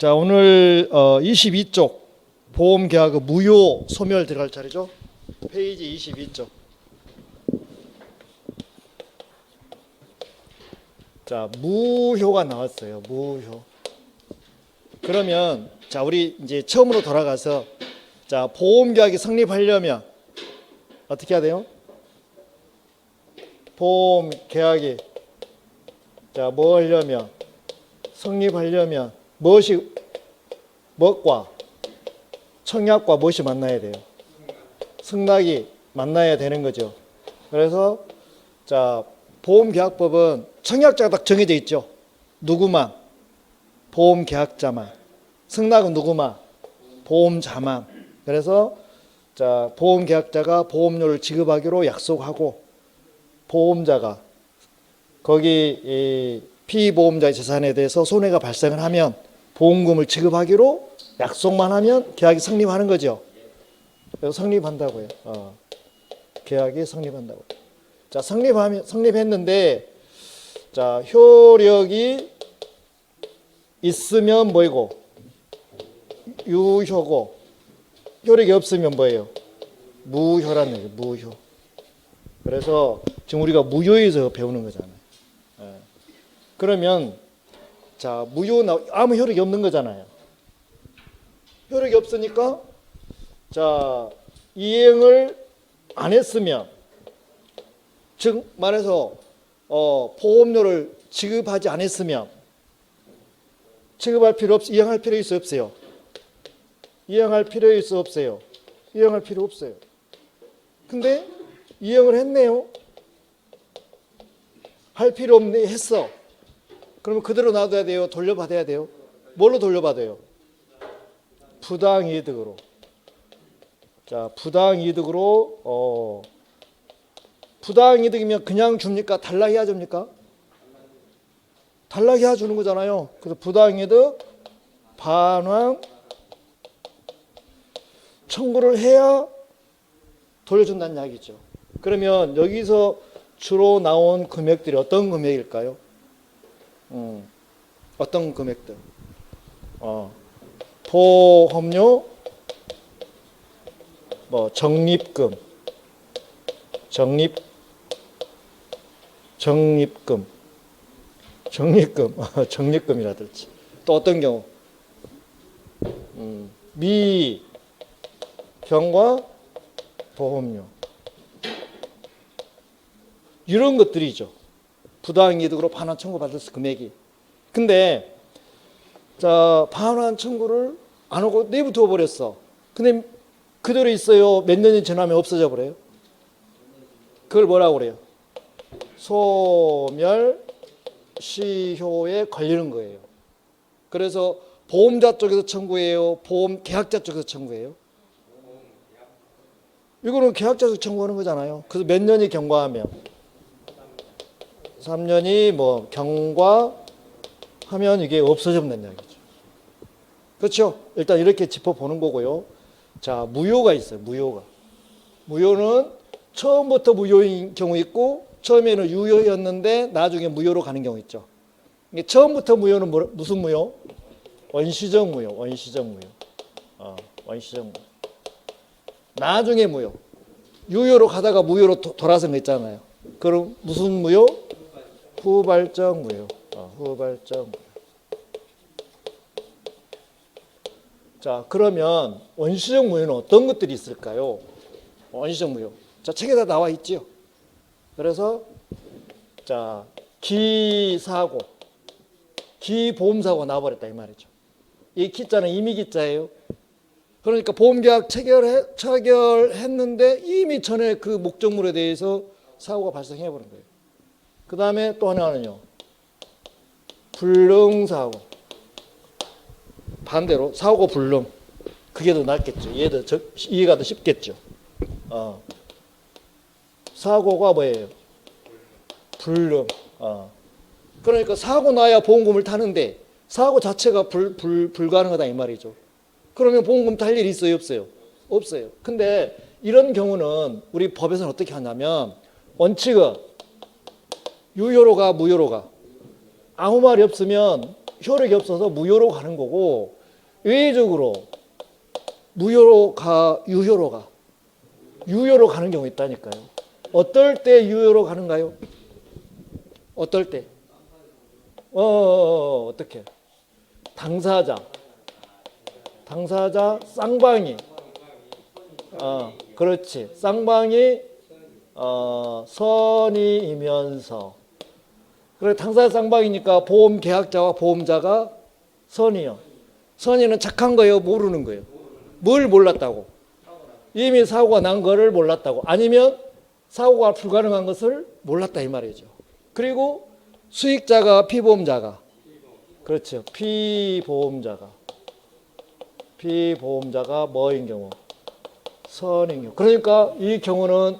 자, 오늘 22쪽 보험계약 무효 소멸 들어갈 차례죠. 페이지 22쪽. 자, 무효가 나왔어요. 무효. 그러면 자, 우리 이제 처음으로 돌아가서 자, 보험계약이 성립하려면 어떻게 해야 돼요? 보험계약이 자, 뭐 하려면 성립하려면 무엇과 청약과 무엇이 만나야 돼요? 승낙이 만나야 되는 거죠. 그래서 자, 보험계약법은 청약자가 딱 정해져 있죠. 누구만? 보험계약자만. 승낙은 누구만? 보험자만. 그래서 자, 보험계약자가 보험료를 지급하기로 약속하고 보험자가 거기 피보험자의 재산에 대해서 손해가 발생을 하면 보험금을 지급하기로 약속만 하면 계약이 성립하는 거죠. 그래서 성립한다고요. 계약이 성립한다고. 자, 성립했는데 자, 효력이 있으면 뭐이고? 유효고, 효력이 없으면 뭐예요? 무효라는 거예요. 무효. 그래서 지금 우리가 무효에서 배우는 거잖아요. 그러면 자, 아무 효력이 없는 거잖아요. 효력이 없으니까 자, 이행을 안 했으면, 즉 말해서 보험료를 지급하지 않았으면 지급할 필요 이행할 필요 있어요, 없어요? 이행할 필요 있어, 없어요? 이행할 필요 없어요. 근데 이행을 했네요. 할 필요 없네, 했어. 그러면 그대로 놔둬야 돼요? 돌려받아야 돼요? 뭘로 돌려받아요? 부당이득으로. 자, 부당이득으로 부당이득이면 그냥 줍니까? 단락해야 줍니까? 단락해야 주는 거잖아요. 그래서 부당이득 반환 청구를 해야 돌려준다는 이야기죠. 그러면 여기서 주로 나온 금액들이 어떤 금액일까요? 어떤 금액들? 보험료, 뭐 적립금, 적립금이라든지 또 어떤 경우 미경과 보험료 이런 것들이죠. 부당이득으로 반환 청구받을 금액이. 근데 자, 반환 청구를 안 하고 내부터 버렸어. 근데 그대로 있어요. 몇 년이 지나면 없어져 버려요. 그걸 뭐라고 그래요? 소멸시효에 걸리는 거예요. 그래서 보험자 쪽에서 청구해요? 보험 계약자 쪽에서 청구해요? 이거는 계약자 쪽에서 청구하는 거잖아요. 그래서 몇 년이 경과하면 3년이 뭐 경과하면 이게 없어진다는 이야기죠. 그렇죠? 일단 이렇게 짚어보는 거고요. 자, 무효가 있어요. 무효는 처음부터 무효인 경우 있고 처음에는 유효였는데 나중에 무효로 가는 경우 있죠. 처음부터 무효는 무슨 무효? 원시적 무효. 원시적 무효. 나중에 무효. 유효로 가다가 무효로 돌아선 거 있잖아요. 그럼 무슨 무효? 후발적 무효. 후발적 무효. 자, 그러면 원시적 무효는 어떤 것들이 있을까요? 원시적 무효. 자, 책에 다 나와 있죠. 그래서 자, 기사고, 기보험사고 나와버렸다 이 말이죠. 이 기자는 이미 기자예요. 그러니까 보험계약 체결했는데 이미 전에 그 목적물에 대해서 사고가 발생해버린 거예요. 그 다음에 또 하나는요, 불능사고. 반대로 사고 불능. 그게 더 낫겠죠. 이해가 더 쉽겠죠. 사고가 뭐예요? 불능. 그러니까 사고 나야 보험금을 타는데 사고 자체가 불가능하다 이 말이죠. 그러면 보험금 탈 일이 있어요, 없어요? 없어요. 근데 이런 경우는 우리 법에서는 어떻게 하냐면 원칙은 유효로가 무효로가 아무 말이 없으면 효력이 없어서 무효로 가는 거고, 외적으로 무효로 유효로 가는 경우 있다니까요. 어떨 때 유효로 가는가요? 어떨 때? 어떻게? 당사자, 쌍방이, 그렇지. 쌍방이 선이이면서, 그래 당사자 쌍방이니까 보험 계약자와 보험자가 선이요. 선이는 착한 거예요, 모르는 거예요? 뭘 몰랐다고? 이미 사고가 난 거를 몰랐다고. 아니면 사고가 불가능한 것을 몰랐다 이 말이죠. 그리고 수익자가 피보험자가, 그렇죠. 피보험자가 뭐인 경우? 선인 경우. 그러니까 이 경우는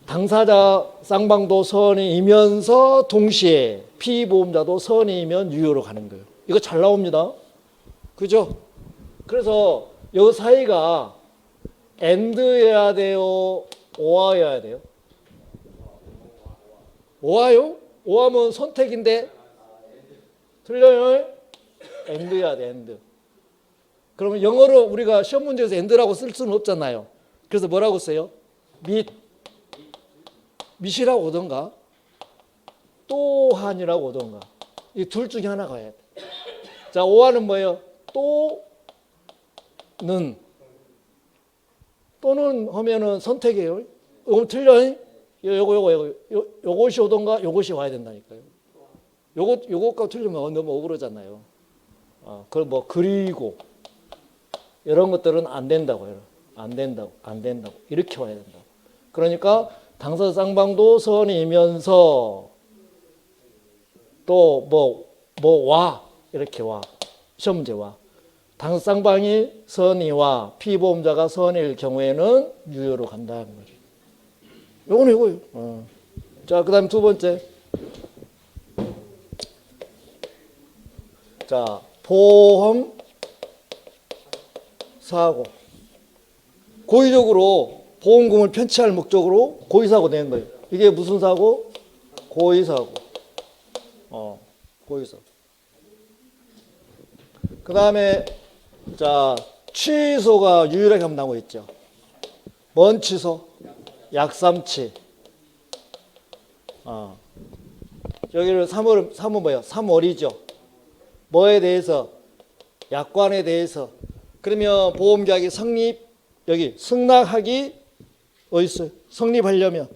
당사자 쌍방도 선이면서 동시에 피보험자도 선이면 유효로 가는 거예요. 이거 잘 나옵니다. 그죠? 그래서 이 사이가 AND여야 돼요? OR여야 돼요? OR요? OR하면 선택인데 틀려요? AND여야 돼, AND. 그러면 영어로 우리가 시험 문제에서 AND라고 쓸 수는 없잖아요. 그래서 뭐라고 써요? 밑이라고 오던가 또한이라고 오던가, 이 둘 중에 하나가 해야 돼. 자, OR는 뭐예요? 또는 하면은 선택이에요. 이거 틀려? 요것이 오던가 요것이 와야 된다니까요. 요것과 틀리면 너무 억울하잖아요. 그럼 뭐 그리고 이런 것들은 안 된다고요. 안 된다고 이렇게 와야 된다고. 그러니까 당사자 쌍방도 선이면서 또 이렇게 와. 시험 문제 와. 당사자 쌍방이 선이와 피보험자가 선일 경우에는 유효로 간다는 거죠. 요거는 이거예요. 자, 그 다음 두 번째. 자, 보험 사고. 고의적으로 보험금을 편취할 목적으로 고의사고 낸 거예요. 이게 무슨 사고? 고의사고. 고의사고. 그 다음에 자, 취소가 유일하게 한번 나오고 있죠. 뭔 취소? 약삼치. 여기를 3월 뭐예요? 3월이죠. 뭐에 대해서? 약관에 대해서. 그러면 보험계약이 여기 승낙하기 어디 있어요? 성립하려면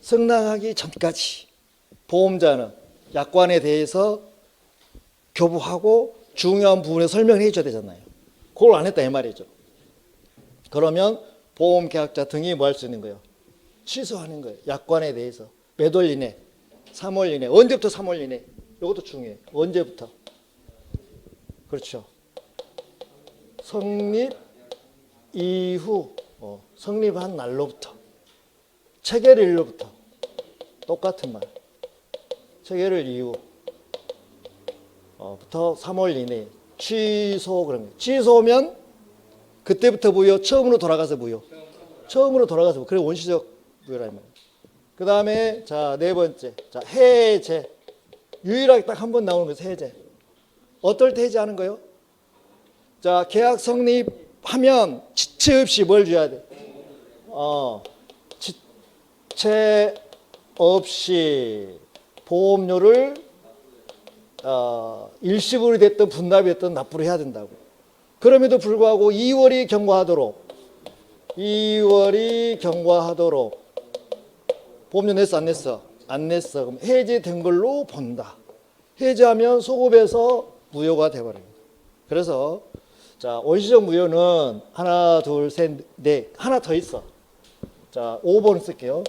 승낙하기 전까지 보험자는 약관에 대해서 교부하고 중요한 부분에 설명을 해줘야 되잖아요. 그걸 안 했다 이 말이죠. 그러면 보험계약자 등이 뭐 할 수 있는 거예요? 취소하는 거예요. 약관에 대해서 몇 월 이내? 3월 이내. 언제부터 3월 이내? 이것도 중요해요. 언제부터? 그렇죠. 성립 이후, 성립한 날로부터, 체결일로부터 똑같은 말. 체결일 이후 부터 3월 이내 취소. 그런 거예요. 취소면 그때부터 무효, 처음으로 돌아가서 무효. 처음으로 돌아가서 무효. 그래 원시적 무효라 이 말이에요. 그 다음에 자, 네 번째. 자, 해제. 유일하게 딱 한 번 나오는 것이 해제. 어떨 때 해제하는 거예요? 자, 계약 성립하면 지체 없이 뭘 줘야 돼? 지체 없이 보험료를 일시불이 됐든 분납이 됐든 납부를 해야 된다고. 그럼에도 불구하고 2월이 경과하도록 보험료 냈어 안 냈어? 안 냈어. 그럼 해제된 걸로 본다. 해제하면 소급해서 무효가 돼버립니다. 그래서 자, 원시적 무효는 하나, 둘, 셋, 넷. 하나 더 있어. 자, 5번 쓸게요.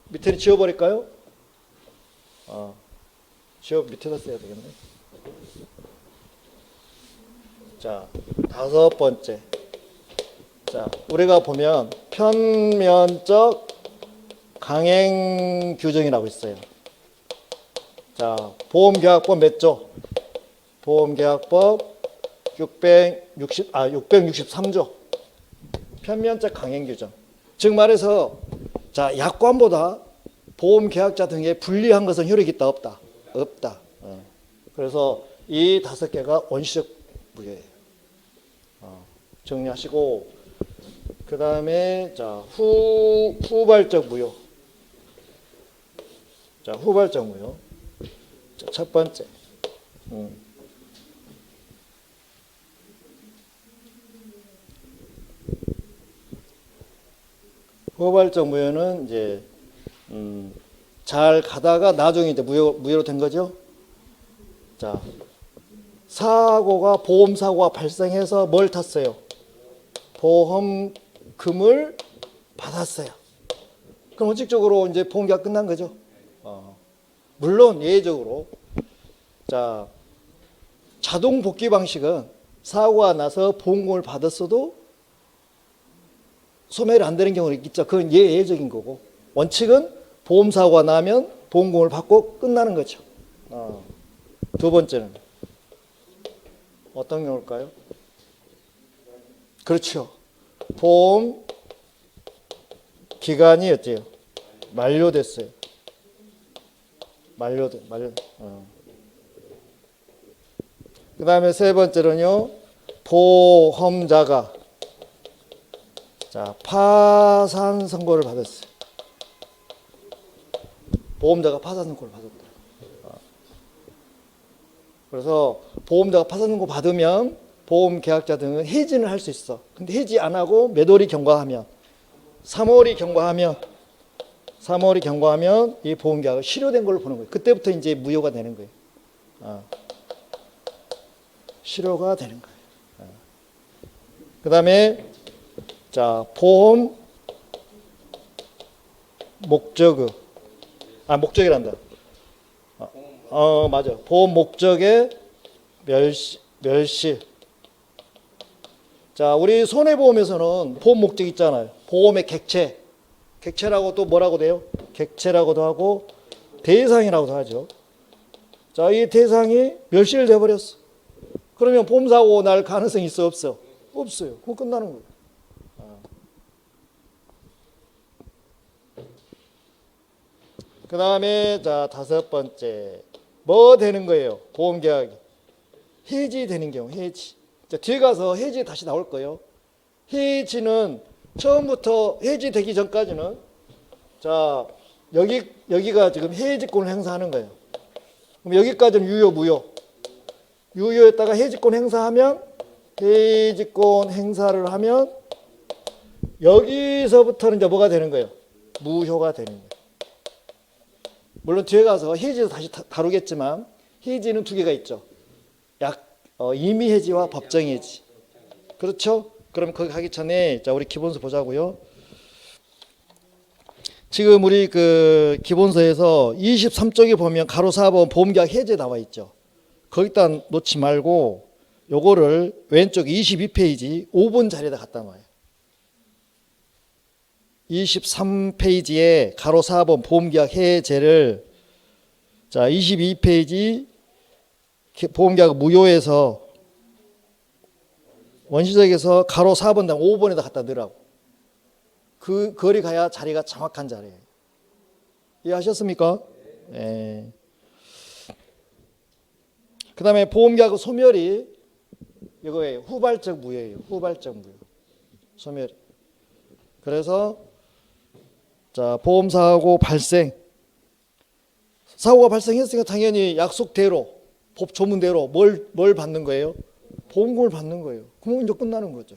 밑에는 지워버릴까요? 밑에다 써야 되겠네. 자, 다섯 번째. 자, 우리가 보면 편면적 강행 규정이라고 있어요. 자, 보험계약법 몇 조? 보험계약법 663조. 편면적 강행 규정. 즉 말해서 자, 약관보다 보험 계약자 등에 불리한 것은 효력이 있다 없다? 없다. 그래서 이 5개가 원시적 무효예요. 정리하시고 그 다음에 자 후발적 무효. 자 후발적 무효. 자, 첫 번째. 후발적 무효는 이제 잘 가다가 나중에 이제 무효로 된 거죠. 자, 보험 사고가 발생해서 뭘 탔어요? 보험금을 받았어요. 그럼 원칙적으로 이제 보험계약 끝난 거죠. 물론 예외적으로 자 자동 복귀 방식은 사고가 나서 보험금을 받았어도 소멸이 안 되는 경우가 있죠. 그건 예외적인 거고 원칙은 보험 사고가 나면 보험금을 받고 끝나는 거죠. 두 번째는 어떤 경우일까요? 그렇죠. 보험 기간이 어때요? 만료됐어요. 그 다음에 세 번째는요, 보험자가 자 파산 선고를 받았어요. 보험자가 파산 선고를 받았다. 그래서 보험자가 파산 선고 받으면 보험 계약자 등은 해지는 할 수 있어. 근데 해지 안 하고 몇 월이 경과하면 3월이 경과하면 이 보험 계약은 실효된 걸로 보는 거예요. 그때부터 이제 무효가 되는 거예요. 실효가 되는 거예요. 그다음에 자 보험 목적이란다. 맞아. 보험 목적의 멸실. 자, 우리 손해보험에서는 보험 목적 있잖아요. 보험의 객체. 객체라고 또 뭐라고 돼요? 객체라고도 하고 대상이라고도 하죠. 자, 이 대상이 멸실돼 버렸어. 그러면 보험사고 날 가능성이 있어 없어? 없어요. 그럼 끝나는 거예요. 그 다음에 자 5번째 뭐 되는 거예요? 보험계약이 해지되는 경우. 해지. 자, 뒤에 가서 해지 다시 나올 거예요. 해지는 처음부터 해지되기 전까지는 자 여기가 지금 해지권을 행사하는 거예요. 그럼 여기까지는 유효 무효. 유효했다가 해지권 행사하면 해지권 행사를 하면 여기서부터는 이제 뭐가 되는 거예요? 무효가 되는 거예요. 물론 뒤에 가서 해지도 다시 다루겠지만 해지는 두 개가 있죠. 임의 해지와 법정 해지. 그렇죠? 그럼 거기 가기 전에 자 우리 기본서 보자고요. 지금 우리 그 기본서에서 23쪽에 보면 가로 4번 보험계약 해제 나와 있죠. 거기다 놓지 말고 요거를 왼쪽 22페이지 5번 자리에다 갖다 놔요. 23페이지에 가로 4번 보험계약 해제를 자 22페이지 보험계약 무효에서 원시적에서 가로 4번당 5번에다 갖다 넣으라고. 그 거리 가야 자리가 정확한 자리예요. 이해하셨습니까? 네. 그 다음에 보험계약 소멸이 이거예요. 후발적 무효예요. 후발적 무효. 소멸이. 그래서 자 보험사고 발생. 사고가 발생했으니까 당연히 약속대로 법 조문대로 뭘 받는 거예요? 보험금을 받는 거예요. 그럼 이제 끝나는 거죠.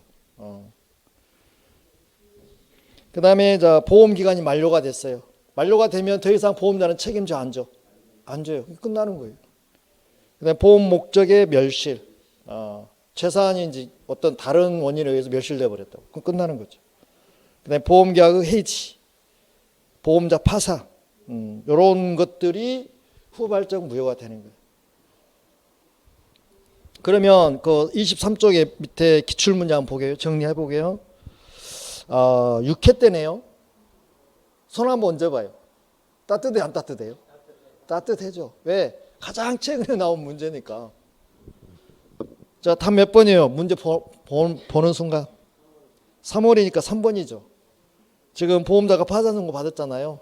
그 다음에 자 보험 기간이 만료가 됐어요. 만료가 되면 더 이상 보험자는 책임져 안 줘? 안 줘요. 끝나는 거예요. 그다음에 보험 목적의 멸실. 재산이 이제 어떤 다른 원인에 의해서 멸실돼 버렸다고. 그럼 끝나는 거죠. 그다음에 보험 계약의 해지, 보험자 파산, 이런 것들이 후발적 무효가 되는 거예요. 그러면 그 23쪽에 밑에 기출문제 한번 보게요. 정리해 보게요. 6회 때네요. 손 한번 얹어봐요. 따뜻해 안 따뜻해요? 따뜻해죠. 왜? 가장 최근에 나온 문제니까. 자, 답 몇 번이에요? 문제 보는 순간 3월이니까 3번이죠. 지금 보험자가 파산 선고 받았잖아요.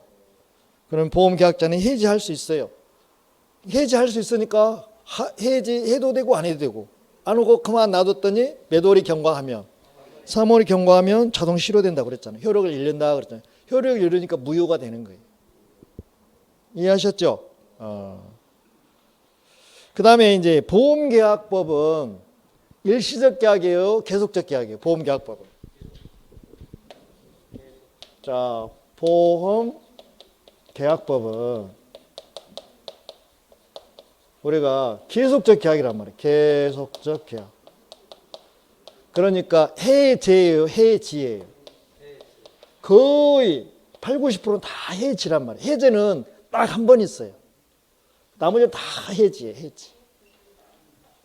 그럼 보험계약자는 해지할 수 있어요. 해지할 수 있으니까 해지해도 되고 안 해도 되고, 안 하고 그만 놔뒀더니 매도리 경과하면 3월이 경과하면 자동 실효된다고 그랬잖아요. 효력을 잃는다 그랬잖아요. 효력을 잃으니까 무효가 되는 거예요. 이해하셨죠? 그 다음에 이제 보험계약법은 일시적 계약이에요, 계속적 계약이에요. 보험계약법은. 자, 보험계약법은 우리가 계속적 계약이란 말이에요. 계속적 계약. 그러니까 해제예요, 해지예요. 거의 8, 90%는 다 해지란 말이에요. 해제는 딱 한 번 있어요. 나머지는 다 해지예요, 해지.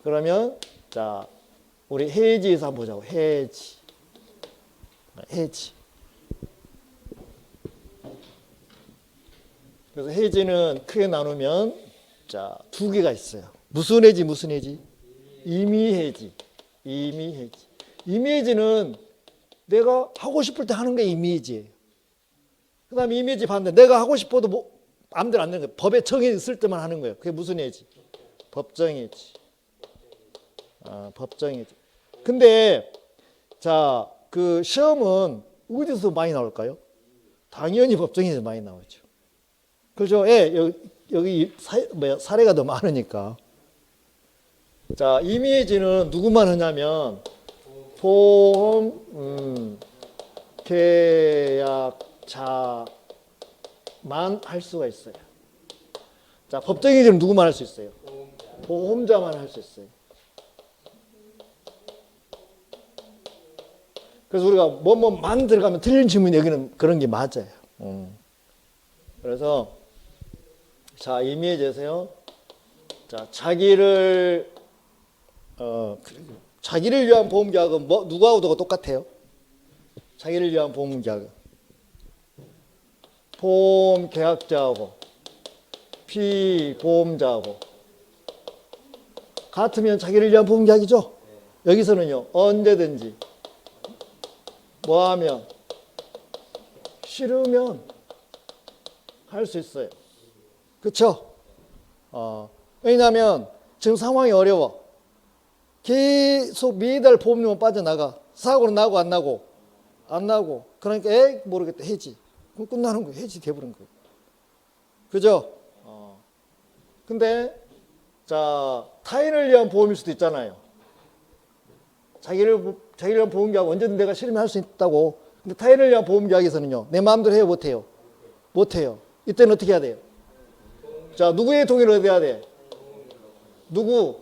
그러면 자, 우리 해지에서 한번 보자고. 해지. 해지. 그래서 해지는 크게 나누면 자, 두 개가 있어요. 무슨 해지, 무슨 해지? 임의해지. 임의해지. 임의해지는 내가 하고 싶을 때 하는 게 임의해지예요. 그 다음에 임의해지 반대. 내가 하고 싶어도 뭐 마음대로 안 되는 거예요. 법에 정해 있을 때만 하는 거예요. 그게 무슨 해지? 법정해지. 법정해지. 근데 자, 그 시험은 어디서 많이 나올까요? 당연히 법정해지 많이 나오죠. 그렇죠? 예, 여기 사례가 더 많으니까. 자, 임의해지는 누구만 하냐면 보험 계약자만 할 수가 있어요. 자, 법정해지는 누구만 할 수 있어요? 보험자만 할 수 있어요. 그래서 우리가 뭐만 들어가면 틀린 질문이 여기는 그런 게 맞아요. 그래서 자, 임의해지세요. 자, 자기를 위한 보험계약은 누구하고도 똑같아요. 자기를 위한 보험계약은 보험계약자하고 피보험자하고 같으면 자기를 위한 보험계약이죠. 여기서는요, 언제든지 뭐하면 싫으면 할 수 있어요. 그렇죠? 왜냐하면 지금 상황이 어려워. 계속 매달 보험료만 빠져나가. 사고는 나고 안 나고? 안 나고. 그러니까 모르겠다. 해지. 그럼 끝나는 거예요. 해지 돼버린 거예요. 그죠? 근데 자, 타인을 위한 보험일 수도 있잖아요. 자기를 위한 보험계약 언제든 내가 싫으면 할 수 있다고. 근데 타인을 위한 보험계약에서는요, 내 마음대로 해요, 못해요? 못해요. 이때는 어떻게 해야 돼요? 자, 누구의 동의를 얻어야 돼? 누구?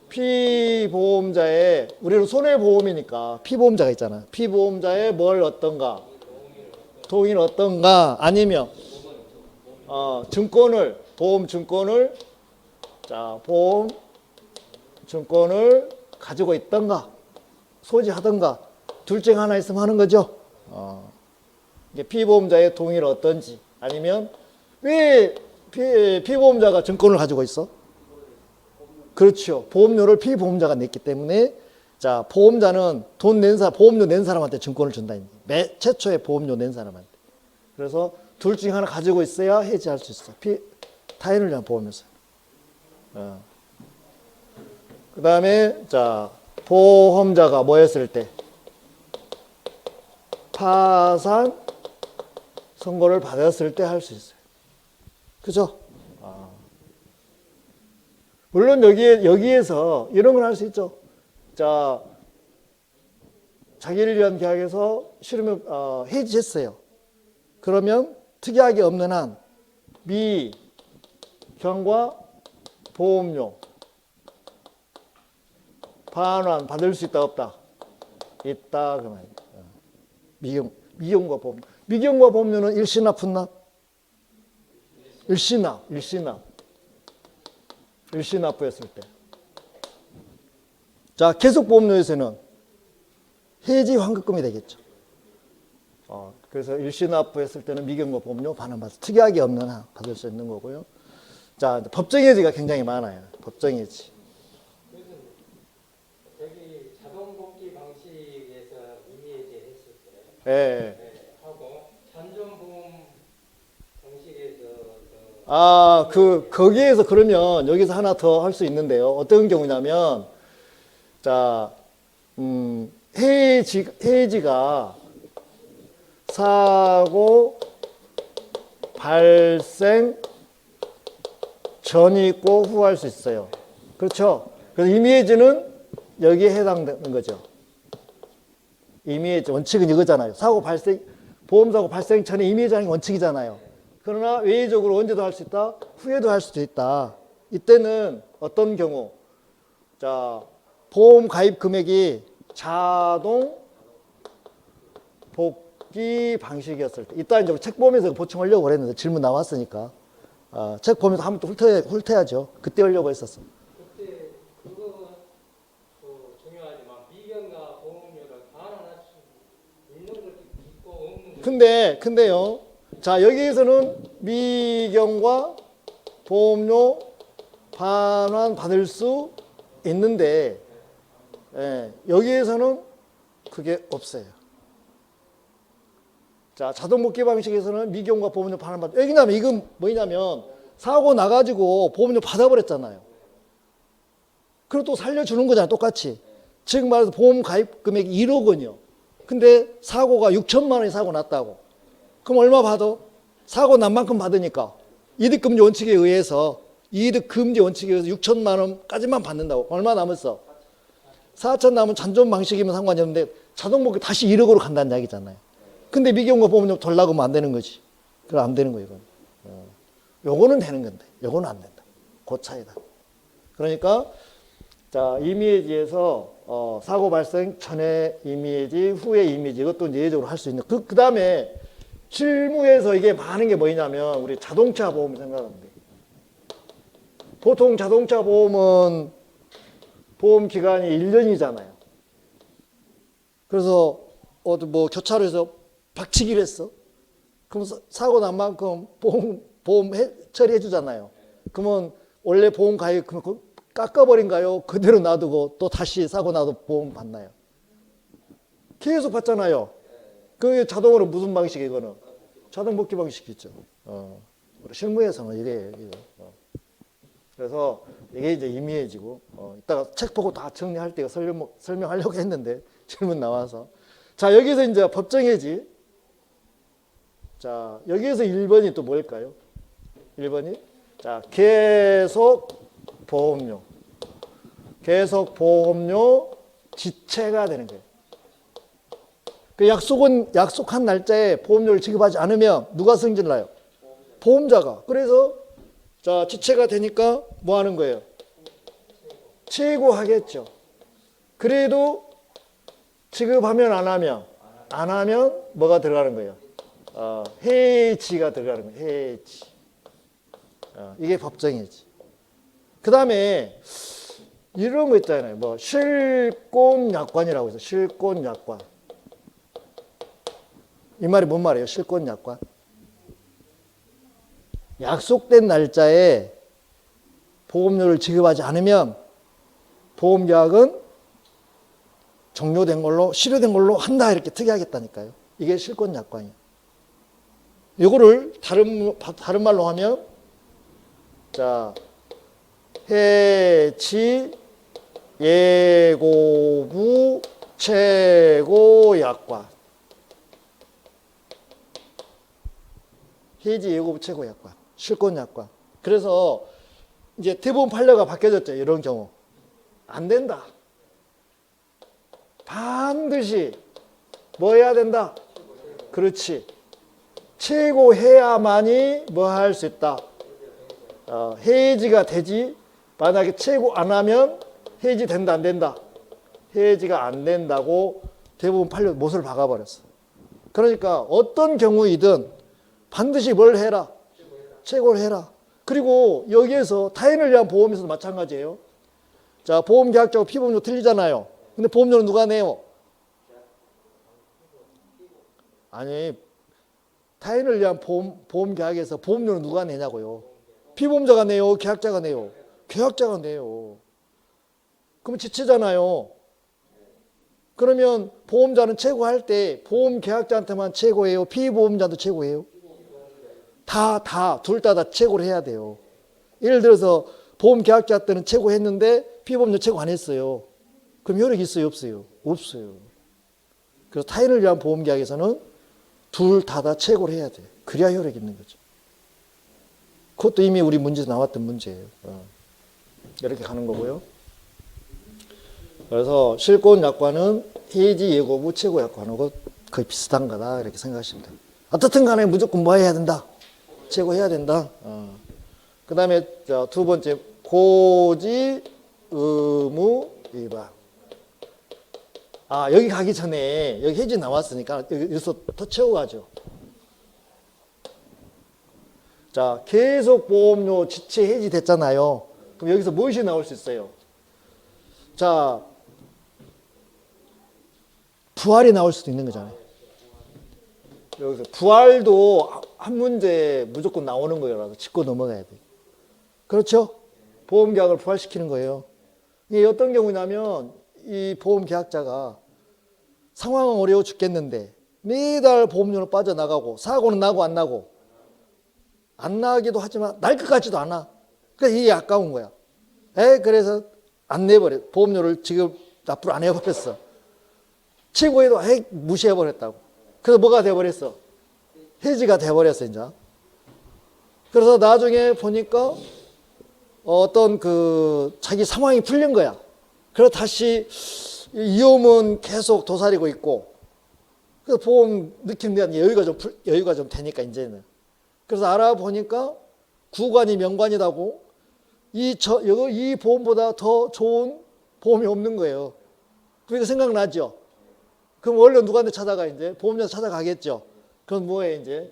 피보험자의, 우리는 손해보험이니까 피보험자가 있잖아. 피보험자의 뭘 어떤가? 동의는 어떤가? 아니면 증권을, 보험 증권을, 자, 보험 증권을 가지고 있던가, 소지하던가, 둘 중 하나 있으면 하는 거죠. 이게 피보험자의 동의를 얻던지, 아니면 왜 피보험자가 증권을 가지고 있어? 그렇죠. 보험료를 피보험자가 냈기 때문에, 자, 보험자는 보험료 낸 사람한테 증권을 준다. 최초에 보험료 낸 사람한테. 그래서 둘 중 하나 가지고 있어야 해지할 수 있어. 타인을 위한 보험에서. 그 다음에, 자, 보험자가 뭐 했을 때? 파산 선고를 받았을 때 할 수 있어요. 그죠? 물론 여기에서 이런 걸 할 수 있죠. 자, 자기를 위한 계약에서 싫으면 해지했어요. 그러면 특이하게 없는 한 미경과 보험료 반환 받을 수 있다 없다? 있다 그 말이에요. 미경과 보험료. 미경과 보험료는 일시납 푼납? 일시납부했을 때. 자, 계속보험료에서는 해지 환급금이 되겠죠. 그래서 일시납부했을 때는 미경과 보험료 반환받아서 특이하게 없는 한 받을 수 있는 거고요. 자, 법정해지가 굉장히 많아요. 법정해지. 여기 자동복귀 방식에서 임의해제 했을 때 예. 하고 잔존보험 방식에서 거기에서 그러면 여기서 하나 더 할 수 있는데요. 어떤 경우냐면, 자, 해지가 사고 발생 전이 있고 후 할 수 있어요. 그렇죠? 그래서 이미해지는 여기에 해당되는 거죠. 이미해지 원칙은 이거잖아요. 보험사고 발생 전에 이미해지하는 게 원칙이잖아요. 그러나 외의적으로 언제도 할 수 있다, 후에도 할 수도 있다. 이때는 어떤 경우? 자, 보험 가입 금액이 자동 복귀 방식이었을 때. 이따 이제 책 보면서 보충하려고 그랬는데 질문 나왔으니까. 책 보면서 한번 또 훑어야죠. 그때 하려고 했었어. 그때 그거 중요하지만 미경과 보험료를 반환할 수 있는 것도 있고 없는 것도 근데요. 자, 여기에서는 미경과 보험료 반환 받을 수 있는데, 여기에서는 그게 없어요. 자, 자동복귀 방식에서는 미경과 보험료 반환 받. 왜냐면 이건 뭐냐면 사고 나가지고 보험료 받아버렸잖아요. 그리고 또 살려주는 거잖아요, 똑같이. 지금 말해서 보험 가입 금액이 1억 원이요. 근데 사고가 6천만 원이 사고 났다고. 그럼 얼마 받아? 사고 난 만큼 받으니까 이득금지 원칙에 의해서 6천만 원까지만 받는다고. 얼마 남았어? 4천 남은 잔존 방식이면 상관이 없는데 자동복귀 다시 1억으로 간다는 이야기잖아요. 근데 미경과 보험료 덜 나가면 안 되는 거지. 그럼 안 되는 거예요, 이건. 요거는 되는 건데, 요거는 안 된다. 그 차이다. 그러니까, 자, 이미해지에서, 사고 발생 전에 이미해지, 후에 이미해지, 이것도 이제 예외적으로 할 수 있는. 그 다음에, 실무에서 이게 많은 게 뭐냐면, 우리 자동차 보험 생각하면 돼. 보통 자동차 보험은 보험 기간이 1년이잖아요. 그래서, 뭐, 교차로에서 박치기를 했어. 그럼 사고 난 만큼 보험 처리해 주잖아요. 그러면 원래 보험 가입 깎아버린가요? 그대로 놔두고 또 다시 사고 나도 보험 받나요? 계속 받잖아요. 그게 자동으로 무슨 방식이에요, 이거는? 자동 복귀 방식이죠. 우리 실무에서는 이래요. 그래서 이게 이제 이미해지고, 이따가 책 보고 다 정리할 때 설명하려고 했는데 질문 나와서. 자, 여기서 이제 법정해지. 자, 여기에서 1번이 또 뭘까요? 1번이 자, 계속 보험료 지체가 되는 거예요. 그 약속한 날짜에 보험료를 지급하지 않으면 누가 승진 나요? 보험자가. 그래서 자, 지체가 되니까 뭐 하는 거예요? 최고하겠죠. 그래도 지급하면 안 하면 뭐가 들어가는 거예요? 해지가 들어가는 거예요. 해지. 이게 법정해지. 그 다음에 이런 거 있잖아요. 뭐 실권약관이라고 해서 실권약관. 이 말이 뭔 말이에요? 실권약관. 약속된 날짜에 보험료를 지급하지 않으면 보험계약은 종료된 걸로 실효된 걸로 한다 이렇게 특이하겠다니까요. 이게 실권약관이에요. 이거를 다른 말로 하면 자, 해지 예고부 최고약관. 해지 예고부 최고약관. 실권약관. 그래서 이제 대부분 판례가 바뀌어졌죠. 이런 경우. 안 된다. 반드시 뭐 해야 된다? 그렇지. 최고해야만이 뭐 할 수 있다. 해지가 되지. 만약에 최고 안 하면 해지 된다 안 된다. 해지가 안 된다고 대부분 판례 못을 박아버렸어. 그러니까 어떤 경우이든 반드시 뭘 해라. 최고를 해라. 그리고 여기에서 타인을 위한 보험에서도 마찬가지예요. 자, 보험계약자하고 피보험료 틀리잖아요. 근데 보험료는 누가 내요? 아니, 타인을 위한 보험계약에서 보험료는 누가 내냐고요? 피보험자가 내요? 계약자가 내요? 계약자가 내요. 그럼 지체잖아요. 그러면 보험자는 최고할 때 보험계약자한테만 최고예요? 피보험자도 최고예요? 둘 다 최고를 해야 돼요. 예를 들어서 보험계약자 때는 최고 했는데 피보험료 최고 안 했어요. 그럼 효력이 있어요, 없어요? 없어요. 그래서 타인을 위한 보험계약에서는 둘 다 최고를 해야 돼. 그래야 효력이 있는 거죠. 그것도 이미 우리 문제에서 나왔던 문제예요. 이렇게 가는 거고요. 그래서 실권 약관은 해지 예고부 최고 약관하고 거의 비슷한 거다 이렇게 생각하시면 돼요. 어떻든 간에 무조건 뭐 해야 된다? 최고 해야 된다. 그 다음에 두 번째 고지 의무 위반. 여기 가기 전에 여기 해지 나왔으니까 여기서 더 채워가죠. 자, 계속 보험료 지체 해지 됐잖아요. 그럼 여기서 무엇이 나올 수 있어요? 자, 부활이 나올 수도 있는 거잖아요. 여기서 부활도 한 문제 무조건 나오는 거라서 짚고 넘어가야 돼요. 그렇죠? 보험계약을 부활시키는 거예요. 이게 어떤 경우냐면 이 보험계약자가 상황은 어려워 죽겠는데 매달 보험료는 빠져나가고 사고는 나고 안 나고 안 나기도 하지만 날 것 같지도 않아. 그러니까 이게 아까운 거야. 그래서 안 내버려. 보험료를 지금 납부를 안 해버렸어. 최고에도 무시해버렸다고. 그래서 뭐가 돼버렸어? 해지가 돼버렸어, 이제. 그래서 나중에 보니까 어떤 자기 상황이 풀린 거야. 그래서 다시 위험은 계속 도사리고 있고, 그래서 보험 느낌 대한 여유가 좀 되니까, 이제는. 그래서 알아보니까 구관이 명관이라고 이 보험보다 더 좋은 보험이 없는 거예요. 그러니까 생각나죠? 그럼 원래 누구한테 찾아가, 이제? 보험료한테 찾아가겠죠? 그건 뭐예요, 이제?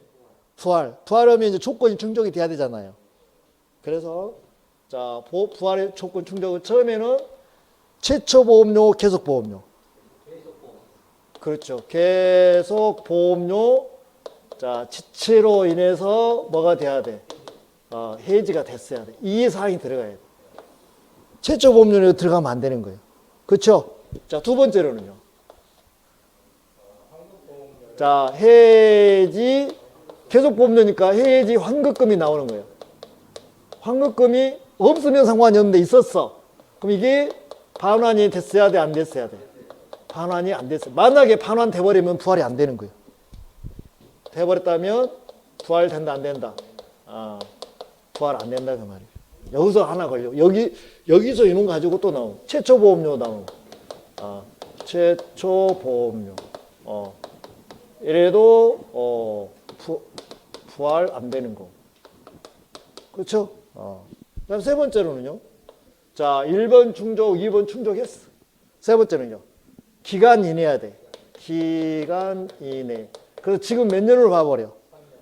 부활하면 이제 조건이 충족이 돼야 되잖아요. 그래서, 자, 부활의 조건 충족은 처음에는 최초 보험료, 계속 보험료. 그렇죠. 계속 보험료. 자, 지체로 인해서 뭐가 돼야 돼? 해지가 됐어야 돼. 이 사항이 들어가야 돼. 최초 보험료로 들어가면 안 되는 거예요. 그렇죠? 자, 두 번째로는요. 자, 해지, 계속 보험료니까 해지 환급금이 나오는 거예요. 환급금이 없으면 상관이 없는데 있었어. 그럼 이게 반환이 됐어야 돼, 안 됐어야 돼? 반환이 안 됐어요. 만약에 반환 돼버리면 부활이 안 되는 거예요. 돼버렸다면 부활된다, 안 된다? 부활 안 된다, 그 말이에요. 여기서 하나 걸려. 여기서 이놈 가지고 또 나오고. 최초 보험료 나오고. 최초 보험료. 이래도, 부활 안 되는 거. 그렇죠? 그 다음 세 번째로는요. 자, 1번 충족, 2번 충족했어. 세 번째는요. 기간 이내야 돼. 기간 이내. 그래서 지금 몇 년을 봐버려?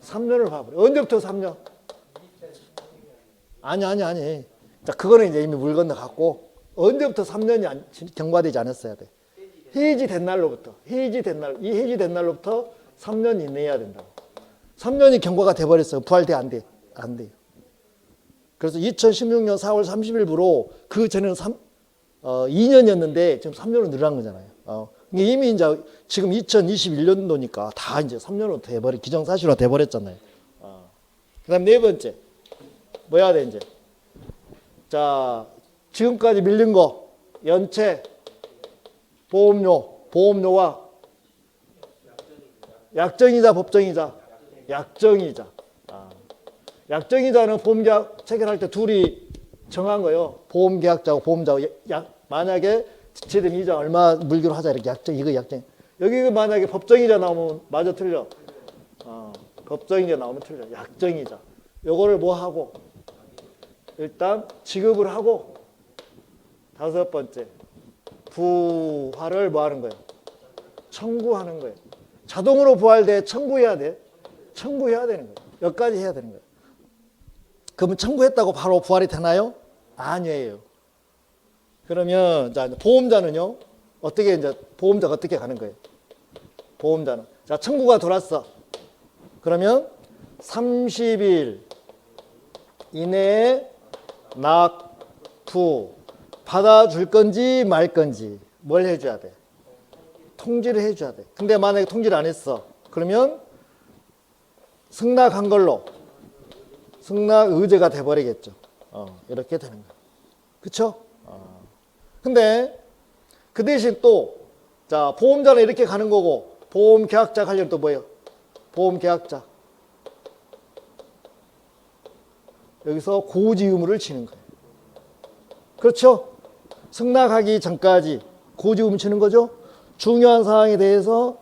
3년을 봐버려. 언제부터 3년? 아니. 자, 그거는 이제 이미 물 건너갔고, 언제부터 3년이 경과되지 않았어야 돼? 해지된 날로부터. 이 해지된 날로부터 3년 이내여야 된다고. 3년이 경과가 돼버렸어요. 부활돼, 안 돼? 안 돼요. 그래서 2016년 4월 30일부로 그 전에는 2년이었는데 지금 3년으로 늘어난 거잖아요. 이미 이제 지금 2021년도니까 다 이제 3년으로 기정사실화 돼버렸잖아요. 그 다음 네 번째. 뭐 해야 돼, 이제? 자, 지금까지 밀린 거, 연체, 보험료와 약정이자, 법정이자, 약정이자. 약정이자는 보험계약 체결할 때 둘이 정한 거예요. 보험계약자하고 보험자하고 만약에 지체되면 이자 얼마 물기로 하자 이렇게 약정, 이거 약정. 여기 만약에 법정이자 나오면 맞아, 틀려? 법정이자 나오면 틀려. 약정이자. 요거를 뭐 하고? 일단 지급을 하고, 다섯 번째 부활을 뭐 하는 거예요? 청구하는 거예요. 자동으로 부활돼? 청구해야 돼? 청구해야 되는 거예요. 여기까지 해야 되는 거예요. 그러면 청구했다고 바로 부활이 되나요? 아니에요. 그러면 자, 보험자는요. 어떻게 이제 보험자가 어떻게 가는 거예요? 보험자는 자, 청구가 들어왔어. 그러면 30일 이내에 납부 받아줄 건지 말 건지 뭘 해줘야 돼? 통지를 해줘야 돼. 근데 만약에 통지를 안 했어. 그러면 승낙한 걸로 승낙 의제가 돼버리겠죠. 이렇게 되는 거예요. 그쵸? 근데 그 대신 또, 자, 보험자는 이렇게 가는 거고, 보험 계약자 관련 또 뭐예요? 보험 계약자. 여기서 고지 의무를 지는 거예요. 그렇죠? 승낙하기 전까지 고지 의무 치는 거죠? 중요한 사항에 대해서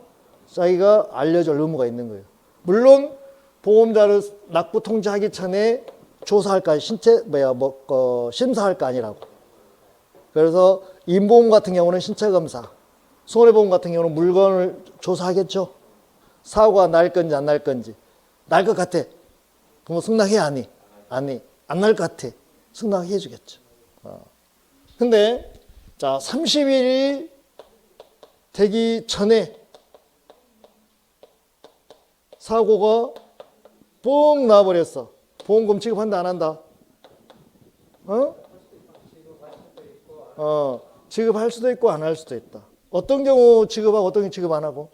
자기가 알려줄 의무가 있는 거예요. 물론 보험자를 납부 통지하기 전에 조사할 거 아니, 심사할 거 아니라고. 그래서 인보험 같은 경우는 신체 검사, 손해보험 같은 경우는 물건을 조사하겠죠. 사고가 날 건지 안 날 건지. 날 것 같아. 그럼 승낙해 안 해? 안 해. 안 날 것 같아. 승낙해 주겠죠. 근데 자, 30일이 되기 전에 사고가 뻥 나버렸어. 보험금 지급한다 안 한다? 지급할 수도 있고 안 할 수도 있다. 어떤 경우 지급하고 어떤 경우 지급 안 하고?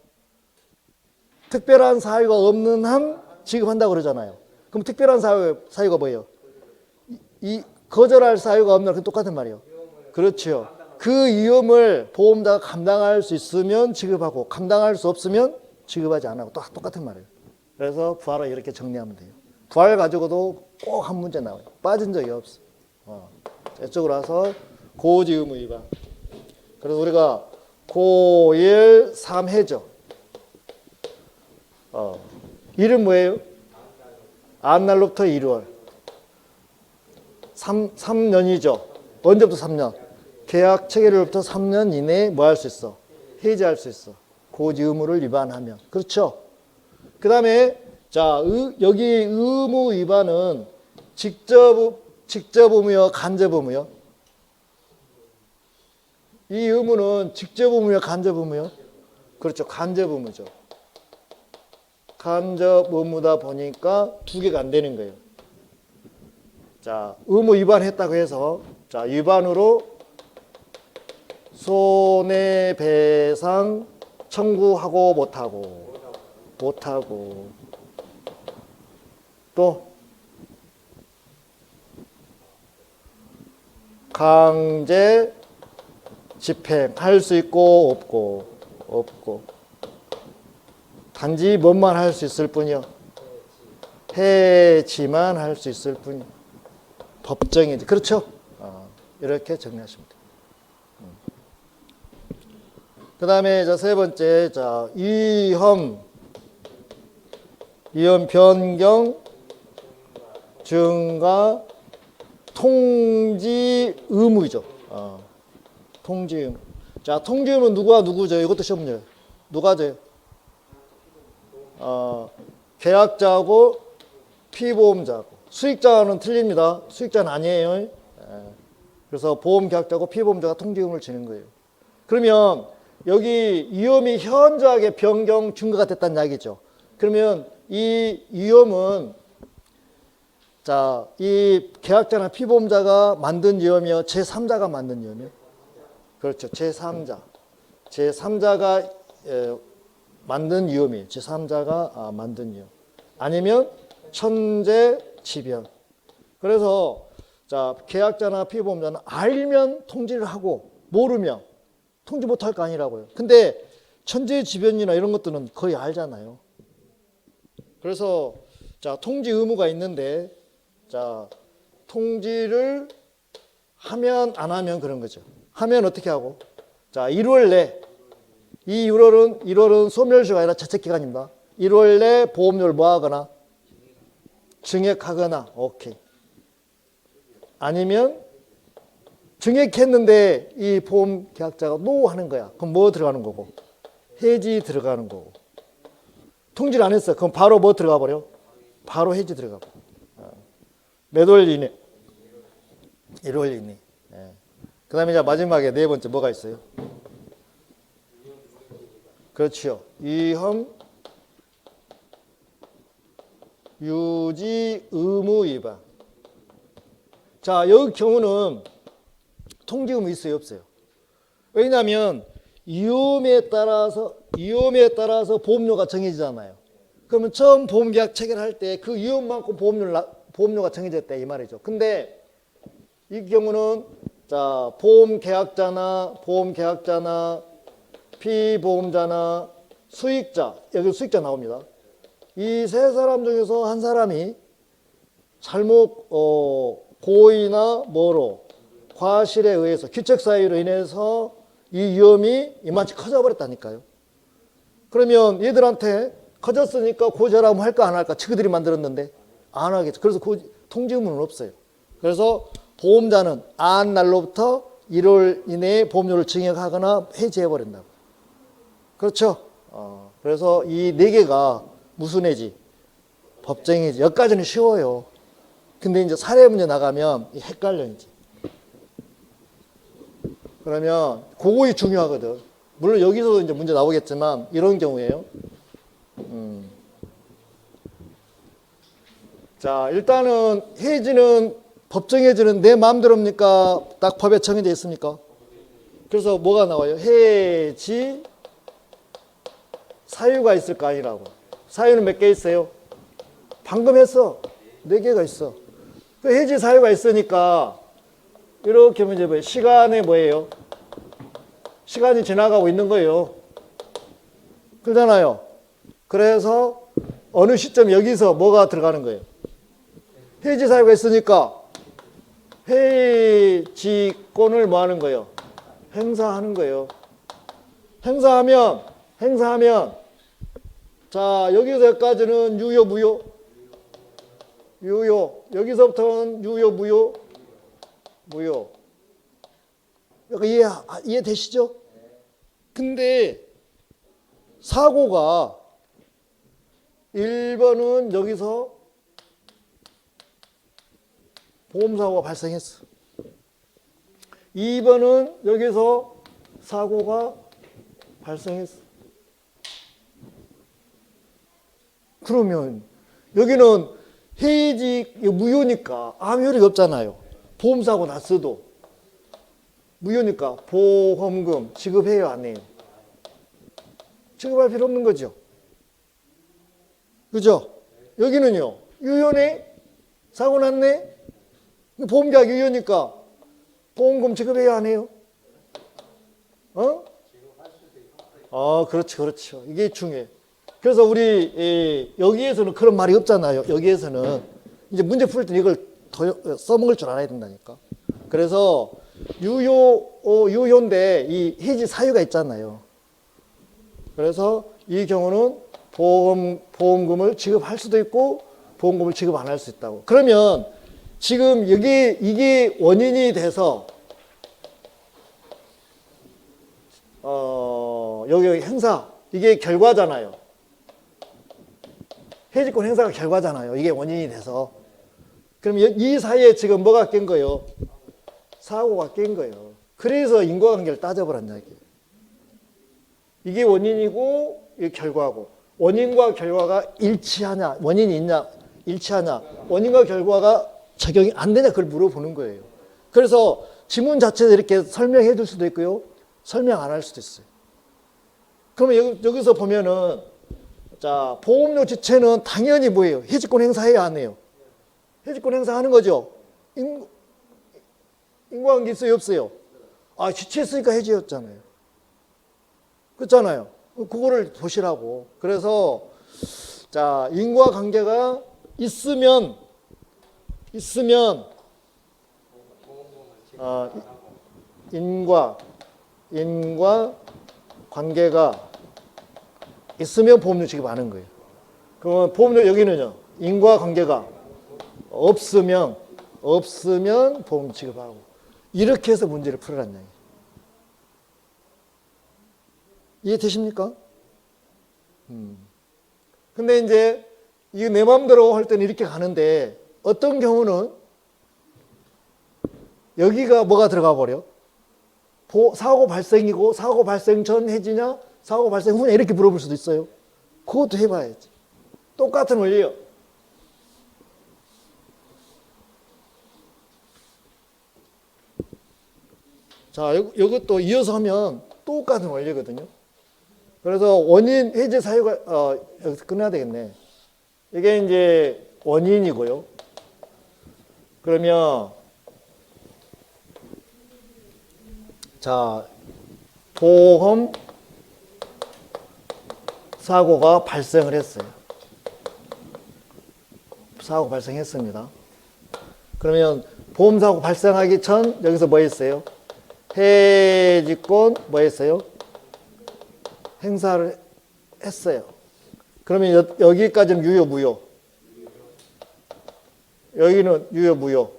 특별한 사유가 없는 한 지급한다고 그러잖아요. 그럼 특별한 사유가 뭐예요? 이 거절할 사유가 없는 건 똑같은 말이에요. 그렇죠. 그 위험을 보험자가 감당할 수 있으면 지급하고 감당할 수 없으면 지급하지 안 하고 똑같은 말이에요. 그래서 부활을 이렇게 정리하면 돼요. 부활 가지고도 꼭 한 문제 나와요. 빠진 적이 없어. 이쪽으로 와서 고지 의무 위반. 그래서 우리가 고1 3해죠. 일은 뭐예요? 안날로부터 1월. 3년이죠. 언제부터 3년? 계약 체결일부터 3년 이내에 뭐 할 수 있어? 해지할 수 있어. 고지 의무를 위반하면. 그렇죠? 그 다음에 자, 여기 의무 위반은 직접 의무요, 간접 의무요? 이 의무는 직접 의무요, 간접 의무요? 그렇죠. 간접 의무죠. 간접 의무다 보니까 두 개가 안 되는 거예요. 자, 의무 위반했다고 해서 자, 위반으로 손해배상 청구하고 못하고 또 강제 집행할 수 있고 없고 단지 뭔만 할 수 있을 뿐이요. 해지만 할 수 있을 뿐이요. 법정이지. 그렇죠? 이렇게 정리하시면 돼요. 그 다음에 세 번째, 자, 위험 변경, 증가, 통지 의무이죠. 통지 의무. 자, 통지 의무는 누구와 누구죠? 이것도 시험 문제예요. 누가 져요? 계약자하고 피보험자하고. 수익자는 틀립니다. 수익자는 아니에요. 그래서 보험 계약자하고 피보험자가 통지 의무를 지는 거예요. 그러면 여기 위험이 현저하게 변경 증가가 됐다는 이야기죠. 그러면 이 위험은 자, 이 계약자나 피보험자가 만든 위험이요, 제3자가 만든 위험이요. 그렇죠. 제3자가 만든 위험이에요. 제3자가 만든 위험. 아니면 천재지변. 그래서 자, 계약자나 피보험자는 알면 통지를 하고 모르면 통지 못할 거 아니라고요. 근데 천재지변이나 이런 것들은 거의 알잖아요. 그래서 자, 통지 의무가 있는데 자, 통지를 하면 안 하면 그런 거죠. 하면 어떻게 하고? 자, 1월 내. 이 1월은 소멸시효가 아니라 자책기간입니다. 1월 내 보험료를 뭐 하거나 증액하거나. 오케이. 아니면 증액했는데 이 보험 계약자가 노 하는 거야. 그럼 뭐 들어가는 거고? 해지 들어가는 거고. 통지를 안 했어. 그럼 바로 뭐 들어가 버려? 바로 해지 들어가 버려. 몇 월 이내? 1월 이내. 그 다음에 이제 마지막에 네 번째 뭐가 있어요? 그렇죠. 위험 유지 의무 위반. 자, 여기 경우는 통지 의무 있어요, 없어요? 왜냐하면 위험에 따라서 보험료가 정해지잖아요. 그러면 처음 보험계약 체결할 때 그 위험만큼 보험료가 정해졌다 이 말이죠. 근데 이 경우는 자, 보험계약자나 피보험자나 수익자, 여기 수익자 나옵니다. 이 세 사람 중에서 한 사람이 잘못 고의나 뭐로 과실에 의해서 규책 사유로 인해서 이 위험이 이만치 커져 버렸다니까요. 그러면 얘들한테 커졌으니까 고지하라고 할까 안 할까? 지그들이 만들었는데 안 하겠죠. 그래서 통지 의무는 없어요. 그래서 보험자는 안 날로부터 1월 이내에 보험료를 증액하거나 해지해 버린다고. 그렇죠? 그래서 이 네 개가 무슨 해지? 법정해지. 여기까지는 쉬워요. 근데 이제 사례 문제 나가면 헷갈려 이제. 그러면 그거이 중요하거든. 물론 여기서도 이제 문제 나오겠지만 이런 경우에요. 자, 일단은 해지는 법정 해지는 내 마음대로입니까? 딱 법에 정해져 있습니까? 그래서 뭐가 나와요? 해지 사유가 있을 거 아니라고. 사유는 몇 개 있어요? 방금 했어. 4개가 있어. 그 해지 사유가 있으니까 이렇게 문제 뭐예요? 시간에 뭐예요? 시간이 지나가고 있는 거예요. 그러잖아요. 그래서 어느 시점 여기서 뭐가 들어가는 거예요? 해지 사유가 있으니까 해지권을 뭐 하는 거예요? 행사하는 거예요. 행사하면 자, 여기서 여기까지는 유효 무효? 유효. 여기서부터는 유효 무효? 무효. 이해되시죠? 근데 사고가 1번은 여기서 보험사고가 발생했어. 2번은 여기서 사고가 발생했어. 그러면 여기는 해지 무효니까 아무 효력이 없잖아요. 보험사고 났어도 무효니까 보험금 지급해요 안 해요? 지급할 필요 없는 거죠. 그죠? 여기는요. 유효네? 사고 났네? 보험계약 유효니까 보험금 지급해야 안 해요? 그렇죠. 이게 중요해. 그래서 우리 여기에서는 그런 말이 없잖아요. 여기에서는 이제 문제 풀 때 이걸 더 써먹을 줄 알아야 된다니까. 그래서 유효인데 이 해지 사유가 있잖아요. 그래서 이 경우는 보험금을 지급할 수도 있고 보험금을 지급 안 할 수 있다고. 그러면 지금 이게 원인이 돼서 여기 행사 이게 결과잖아요. 해지권 행사가 결과잖아요. 이게 원인이 돼서. 그럼 이 사이에 지금 뭐가 깬 거예요? 사고가 깬 거예요. 그래서 인과관계를 따져보란 이야기예요. 이게 원인이고 이게 결과고. 원인과 결과가 일치하냐, 원인이 있냐, 일치하냐, 원인과 결과가 적용이 안 되냐 그걸 물어보는 거예요. 그래서 지문 자체에 이렇게 설명해 줄 수도 있고요. 설명 안 할 수도 있어요. 그러면 여기서 보면은 자, 보험료 지체는 당연히 뭐예요? 해지권 행사해야 안 해요? 해지권 행사하는 거죠. 인과관계 있어요, 없어요? 지체했으니까 해지였잖아요. 그렇잖아요. 그거를 보시라고. 그래서 자, 인과관계가 있으면 인과 관계가 있으면 보험료 지급하는 거예요. 그러면 보험료 여기는요. 인과 관계가 없으면 보험 지급하고 이렇게 해서 문제를 풀으라는 얘기예요. 이해되십니까? 근데 이제 이게 내 마음대로 할 때는 이렇게 가는데 어떤 경우는 여기가 뭐가 들어가 버려? 사고 발생이고 사고 발생 전 해지냐 사고 발생 후냐 이렇게 물어볼 수도 있어요. 그것도 해봐야지. 똑같은 원리예요. 자, 이것도 이어서 하면 똑같은 원리거든요. 그래서 원인 해지 사유가 여기서 끝내야 되겠네. 이게 이제 원인이고요. 그러면 자, 보험 사고가 발생을 했어요. 사고 발생했습니다. 그러면 보험 사고 발생하기 전 여기서 뭐 했어요? 해지권 뭐 했어요? 행사를 했어요. 그러면 여기까지는 유효 무효? 여기는 유효 무효?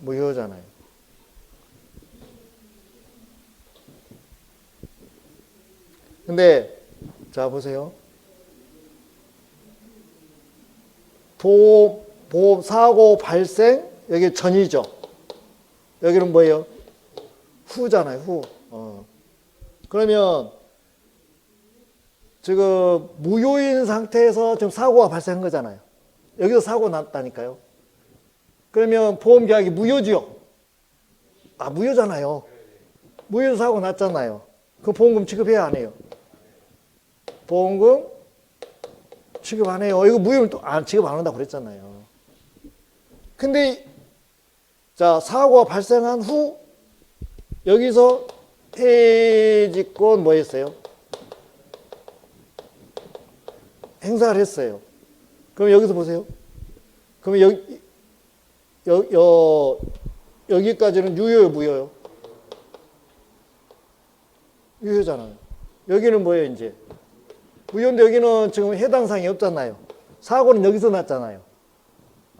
무효잖아요. 근데 자 보세요. 보험 사고 발생 여기 전이죠. 여기는 뭐예요? 후잖아요. 후. 그러면 지금 무효인 상태에서 지금 사고가 발생한 거잖아요. 여기서 사고 났다니까요. 그러면 보험 계약이 무효지요. 아 무효잖아요. 무효 사고 났잖아요. 그 보험금 지급해야 안 해요? 보험금 지급 안 해요. 이거 무효면 또 지급 안 한다고 그랬잖아요. 근데 자 사고가 발생한 후 여기서 해지권 뭐 했어요? 행사를 했어요. 그럼 여기서 보세요. 그러면 여기까지는 유효요, 무효요? 유효잖아요. 여기는 뭐예요, 이제? 무효인데 여기는 지금 해당 사항이 없잖아요. 사고는 여기서 났잖아요.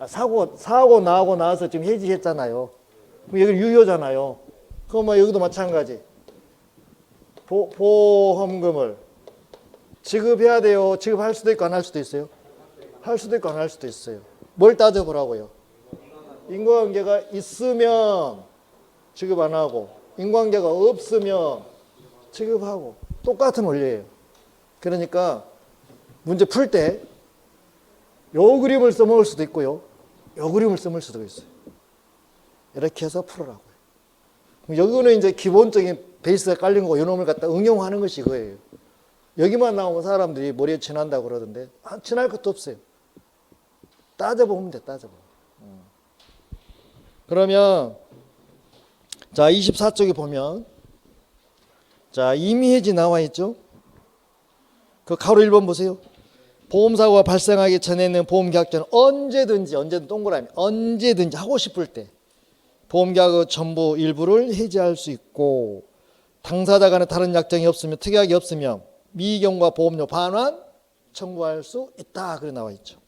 사고 나고 나서 지금 해지했잖아요. 그럼 여기는 유효잖아요. 그럼 여기도 마찬가지. 보험금을 지급해야 돼요. 지급할 수도 있고 안 할 수도 있어요. 할 수도 있고 안 할 수도 있어요. 뭘 따져보라고요? 인과관계가 있으면 지급 안 하고 인과관계가 없으면 지급하고 똑같은 원리예요. 그러니까 문제 풀 때 요 그림을 써먹을 수도 있고요. 요 그림을 써먹을 수도 있어요. 이렇게 해서 풀으라고요. 여기는 이제 기본적인 베이스가 깔린 거고 요 놈을 갖다 응용하는 것이 이거예요. 여기만 나오면 사람들이 머리에 지난다고 그러던데 지날 것도 없어요. 따져보면 돼. 따져보면. 그러면 자 24쪽에 보면 자 임의해지 나와 있죠. 그 가로 1번 보세요. 보험사고가 발생하기 전에는 보험계약자는 언제든지 동그라미 언제든지 하고 싶을 때 보험계약의 전부 일부를 해지할 수 있고 당사자 간에 다른 약정이 없으면 특약이 없으면 미경과 보험료 반환 청구할 수 있다. 그래 나와 있죠.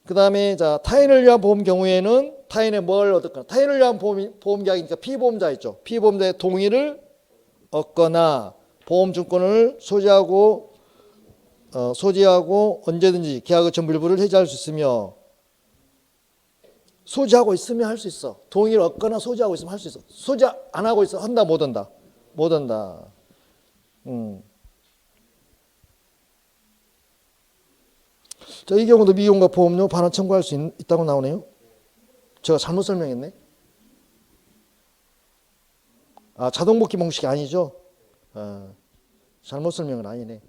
그 다음에 자 타인을 위한 보험 경우에는 타인의 뭘 얻었거나 타인을 위한 보험계약이니까 피보험자 있죠. 피보험자의 동의를 얻거나 보험증권을 소지하고 언제든지 계약의 전부 일부를 해지할 수 있으며 소지하고 있으면 할 수 있어. 동의를 얻거나 소지하고 있으면 할 수 있어. 소지 안 하고 있어 한다 못 한다? 못 한다. 자, 이 경우도 미용과 보험료 반환 청구할 수 있다고 나오네요. 제가 잘못 설명했네. 자동복귀 방식이 아니죠. 잘못 설명은 아니네.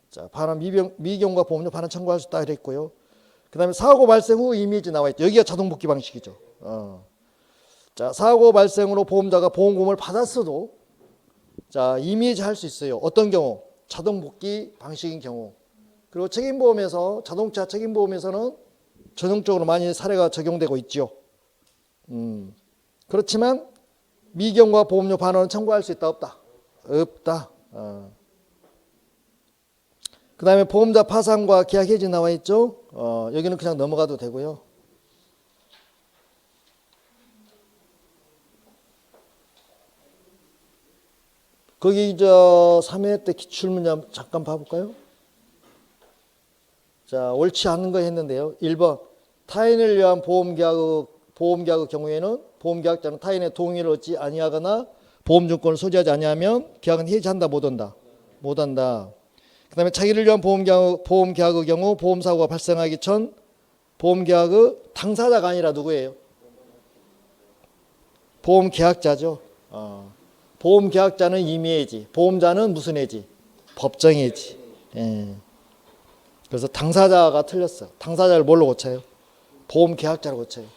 자, 반환 미경과 보험료 반환 청구할 수 있다 이랬고요. 그 다음에 사고 발생 후 임의해지 나와 있죠. 여기가 자동복귀 방식이죠. 자, 사고 발생으로 보험자가 보험금을 받았어도 자, 임의해지 할 수 있어요. 어떤 경우? 자동복귀 방식인 경우. 그리고 책임보험에서 자동차 책임보험에서는 전형적으로 많이 사례가 적용되고 있죠. 그렇지만 미경과 보험료 반환은 청구할 수 있다 없다? 없다. 그 다음에 보험자 파산과 계약 해지 나와 있죠. 여기는 그냥 넘어가도 되고요. 거기 3회 때 기출문제 잠깐 봐볼까요? 자, 옳지 않은 거 했는데요. 1번 타인을 위한 보험계약의 경우에는 보험계약자는 타인의 동의를 얻지 아니하거나 보험증권을 소지하지 아니하면 계약은 해지한다 못한다? 못한다. 그 다음에 자기를 위한 보험계약의 경우 보험사고가 발생하기 전 보험계약의 당사자가 아니라 누구예요? 보험계약자죠. 보험계약자는 임의해지, 보험자는 무슨 해지? 법정해지. 예. 그래서 당사자가 틀렸어. 당사자를 뭘로 고쳐요? 보험 계약자라고 쳐요.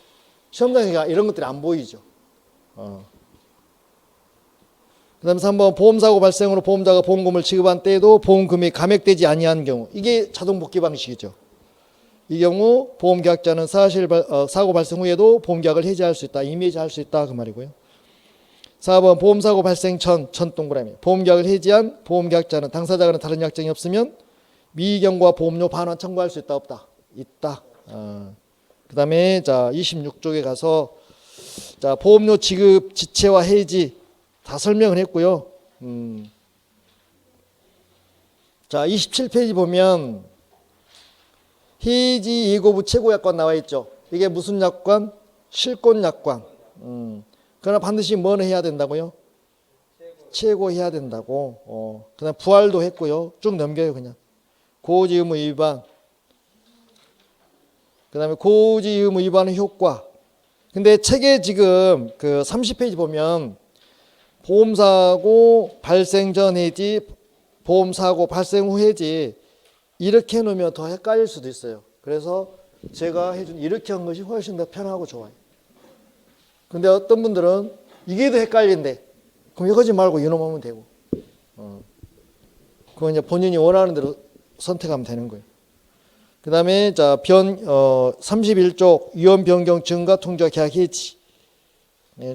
시험장에 이런 것들이 안 보이죠. 그 다음에 3번 보험사고 발생으로 보험자가 보험금을 지급한 때에도 보험금이 감액되지 아니한 경우, 이게 자동 복귀 방식이죠. 이 경우 보험계약자는 사고 발생 후에도 보험계약을 해지할 수 있다. 이미 해지할 수 있다. 그 말이고요. 4번 보험사고 발생 전 동그라미 보험계약을 해지한 보험계약자는 당사자와는 다른 약정이 없으면 미경과 보험료 반환 청구할 수 있다. 없다. 있다. 그 다음에 자 26쪽에 가서 자 보험료 지급 지체와 해지 다 설명을 했고요. 자 27페이지 보면 해지 예고부 최고약관 나와 있죠. 이게 무슨 약관? 실권약관. 그러나 반드시 뭐는 해야 된다고요? 최고해야 된다고. 그다음 부활도 했고요. 쭉 넘겨요 그냥. 고지 의무 위반. 그다음에 고지 의무 위반의 효과. 근데 책에 지금 그 30페이지 보면 보험사고 발생 전 해지, 보험사고 발생 후 해지 이렇게 해놓으면 더 헷갈릴 수도 있어요. 그래서 제가 해준 이렇게 한 것이 훨씬 더 편하고 좋아요. 근데 어떤 분들은 이게 더 헷갈린데 그럼 이거 하지 말고 이놈하면 되고 그건 이제 본인이 원하는 대로 선택하면 되는 거예요. 그 다음에 자 31쪽 위험 변경 증가 통지와 계약 해지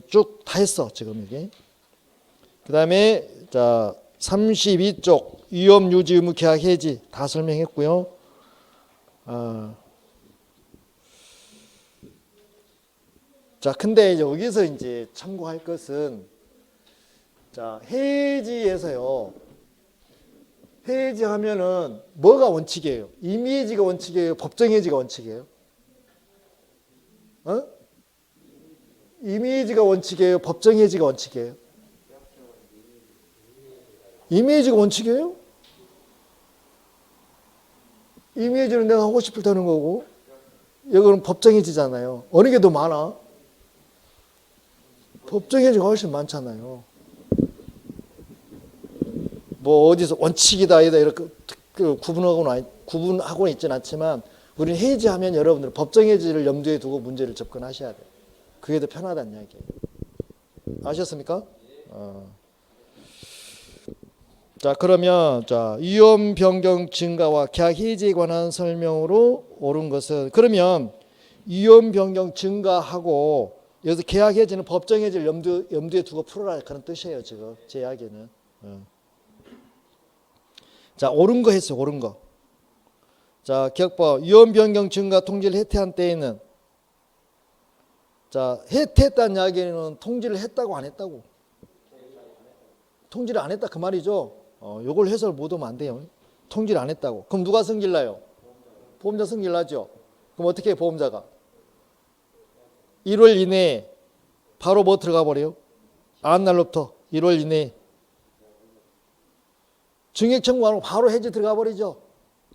쭉 다 했어 지금 이게. 그 다음에 자 32쪽 위험 유지 의무 계약 해지 다 설명했고요. 자 근데 이제 여기서 이제 참고할 것은 자 해지에서요. 해지하면은 뭐가 원칙이에요? 임의해지가 원칙이에요? 법정해지가 원칙이에요? 임의해지가 원칙이에요? 법정해지가 원칙이에요? 임의해지가 원칙이에요? 임의해지는 내가 하고 싶을 때 하는 거고 여기는 법정해지잖아요. 어느 게 더 많아? 법정해지가 훨씬 많잖아요. 뭐 어디서 원칙이다 아니다 이렇게 구분하고는 있지는 않지만 우리는 해지하면 여러분들 법정해지를 염두에 두고 문제를 접근하셔야 돼요. 그게 더 편하다는 이야기예요. 아셨습니까? 자 그러면 자 위험 변경 증가와 계약 해지에 관한 설명으로 옳은 것은 그러면 위험 변경 증가하고 여기서 계약 해지는 법정 해지를 염두에 두고 풀어라 그런 뜻이에요. 지금 제 이야기는. 자 옳은 거 했어요. 옳은 거. 자 기억봐. 위험 변경 증가 통지를 해태한 때에는 자 해태했다는 이야기는 통지를 했다고 안 했다고? 통지를 안 했다 그 말이죠. 요걸 해설 못 하면 안 돼요. 통지를 안 했다고. 그럼 누가 승질 나요? 보험자 승질 나죠. 그럼 어떻게 해요 보험자가? 1월 이내에 바로 뭐 들어가 버려요? 안 날로부터 1월 이내에 증액 청구하고 바로 해지 들어가 버리죠.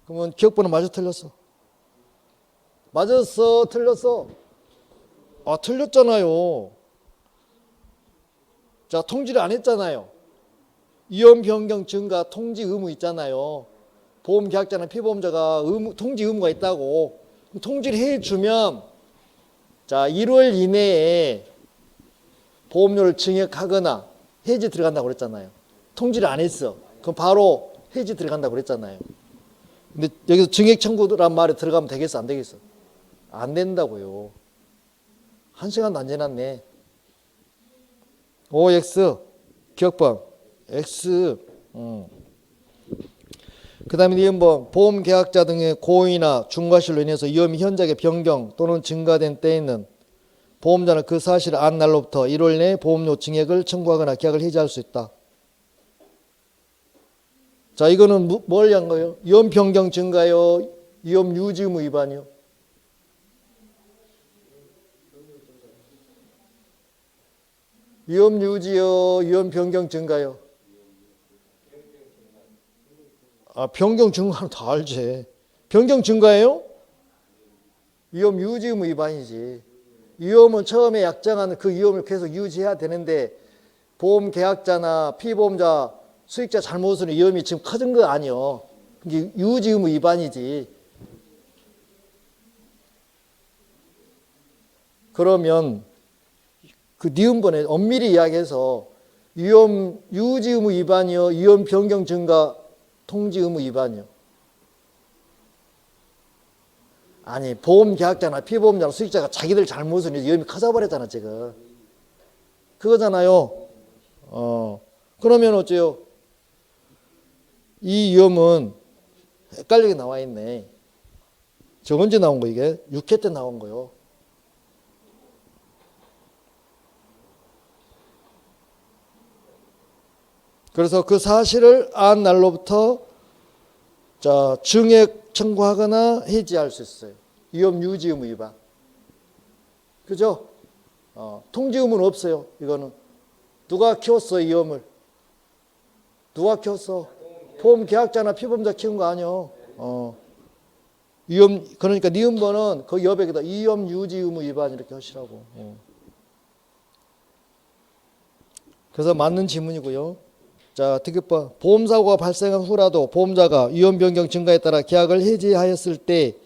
그러면 기억번호 맞아 틀렸어? 맞았어 틀렸어? 아 틀렸잖아요. 자 통지를 안 했잖아요. 위험 변경 증가 통지 의무 있잖아요. 보험 계약자나 피보험자가 통지 의무가 있다고. 통지를 해주면 자 1월 이내에 보험료를 증액하거나 해지 들어간다고 그랬잖아요. 통지를 안 했어. 그럼 바로 해지 들어간다고 그랬잖아요. 근데 여기서 증액 청구란 말이 들어가면 되겠어 안 되겠어? 안 된다고요. 1시간도 안 지났네. OX 기억번 X. 그 다음에 이번 보험 계약자 등의 고의나 중과실로 인해서 위험이 현저하게 변경 또는 증가된 때에는 보험자는 그 사실을 안 날로부터 1월 내에 보험료 증액을 청구하거나 계약을 해지할 수 있다. 자 이거는 뭘 한 거예요? 위험 변경 증가요? 위험 유지 의무 위반이요? 위험 유지요? 위험 변경 증가요? 아, 변경 증가는 다 알지. 변경 증가예요? 위험 유지 의무 위반이지. 위험은 처음에 약정한 그 위험을 계속 유지해야 되는데 보험 계약자나 피보험자 수익자 잘못으로 위험이 지금 커진 거 아니요. 이게 유지 의무 위반이지. 그러면 그 니은번에 엄밀히 이야기해서 위험 유지 의무 위반이요, 위험 변경 증가 통지 의무 위반이요. 아니 보험 계약자나 피보험자나 수익자가 자기들 잘못은 위험이 커져버렸잖아 지금. 그거잖아요. 그러면 어째요? 이 위험은 헷갈리게 나와 있네. 저 언제 나온 거 이게? 6회 때 나온 거요. 그래서 그 사실을 안 날로부터 자 증액 청구하거나 해지할 수 있어요. 위험 유지 의무 위반. 그죠? 통지 의무는 없어요. 이거는 누가 키웠어 이 위험을? 누가 키웠어? 보험 계약자나 피보험자 키운 거 아니요. 위험 그러니까 니은번은 그 여백에다 위험 유지 의무 위반 이렇게 하시라고. 그래서 맞는 지문이고요. 자, 특이법 보험사고가 발생한 후라도 보험자가 위험 변경 증가에 따라 계약을 해지하였을 때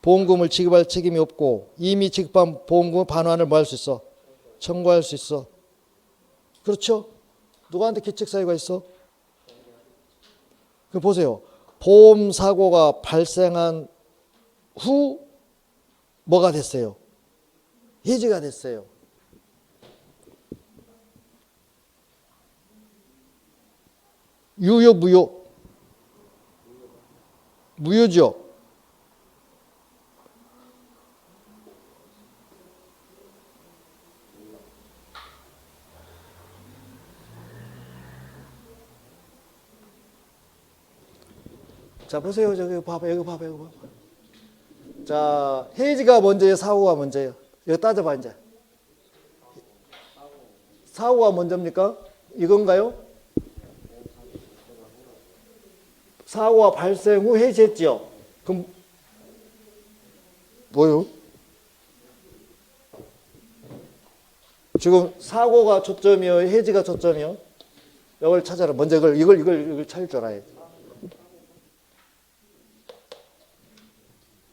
보험금을 지급할 책임이 없고 이미 지급한 보험금 반환을 뭐 할 수 있어? 청구할 수 있어. 그렇죠? 누구한테 기책사유가 있어? 그 보세요. 보험사고가 발생한 후 뭐가 됐어요? 해지가 됐어요. 유효 무효? 무효죠. 자 보세요. 저기 봐봐. 여기 봐봐. 여기 봐봐. 자 해지가 먼저예요? 사고가 먼저예요? 이거 따져봐 이제. 사고가 먼저입니까? 이건가요? 사고가 발생 후 해지했죠. 그럼 뭐요? 지금 사고가 초점이요, 해지가 초점이요? 이걸 찾아라. 먼저 이걸 찾을 줄 알아야 돼.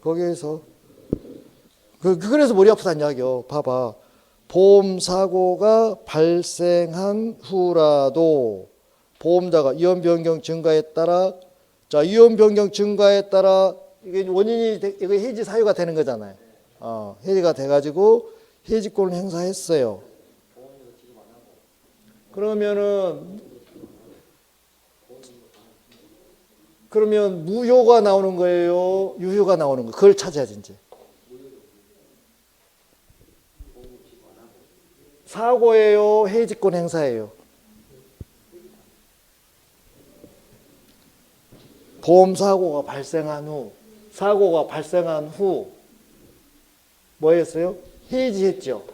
거기에서 그래서 머리 아프다는 이야기요. 봐봐. 보험 사고가 발생한 후라도 보험자가 위험 변경 증가에 따라 자 위험 변경 증가에 따라 이게 원인이 이거 해지 사유가 되는 거잖아요. 해지가 돼가지고 해지권을 행사했어요. 그러면 무효가 나오는 거예요, 유효가 나오는 거. 그걸 찾아야지 이제. 사고예요, 해지권 행사예요. 보험 사고가 발생한 후 뭐였어요? 해지했죠.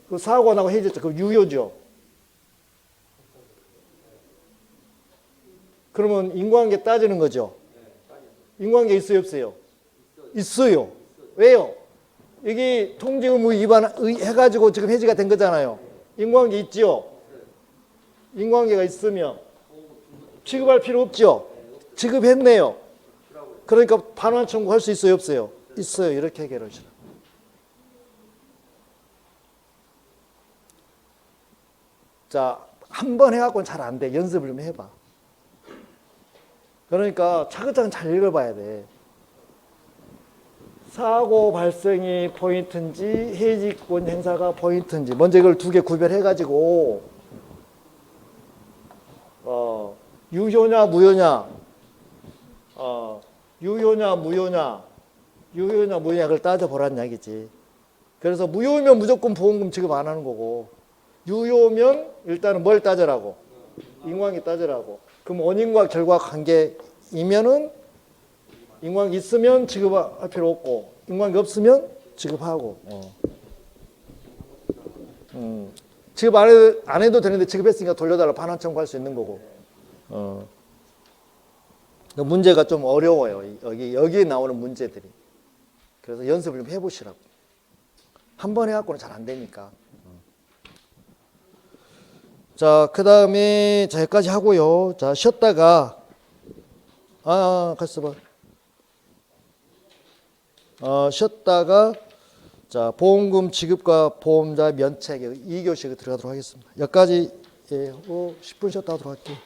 그 사고가 나고 해지했죠. 그 유효죠. 그러면 인과관계 따지는 거죠. 인과관계 있어요, 없어요? 있어요. 왜요? 여기 통지 의무 위반 해가지고 지금 해지가 된 거잖아요. 인과관계 있죠. 인과관계가 있으면 지급할 필요 없죠. 지급했네요. 그러니까 반환 청구할 수 있어요, 없어요? 있어요. 이렇게 해결하시라. 자, 한 번 해갖고는 잘 안 돼. 연습을 좀 해봐. 그러니까 차근차근 잘 읽어봐야 돼. 사고 발생이 포인트인지 해지권 행사가 포인트인지 먼저 이걸 두 개 구별해가지고 유효냐 무효냐 유효냐 무효냐 그걸 따져보라는 이야기지. 그래서 무효면 무조건 보험금 지급 안 하는 거고 유효면 일단은 뭘 따져라고? 인과관계 따져라고. 그럼 원인과 결과 관계이면은 인과관계 있으면 지급할 필요 없고 인과관계 없으면 지급하고. 지급 안 해도 되는데 지급했으니까 돌려달라 반환 청구할 수 있는 거고. 문제가 좀 어려워요. 여기에 나오는 문제들이. 그래서 연습을 좀 해보시라고. 한 번 해갖고는 잘 안 되니까. 자, 그 다음에 자 여기까지 하고요. 자, 쉬었다가 같이 써봐. 쉬었다가 자 보험금 지급과 보험자 면책 2교시 들어가도록 하겠습니다. 여기까지 10분 쉬었다 하도록 할게요.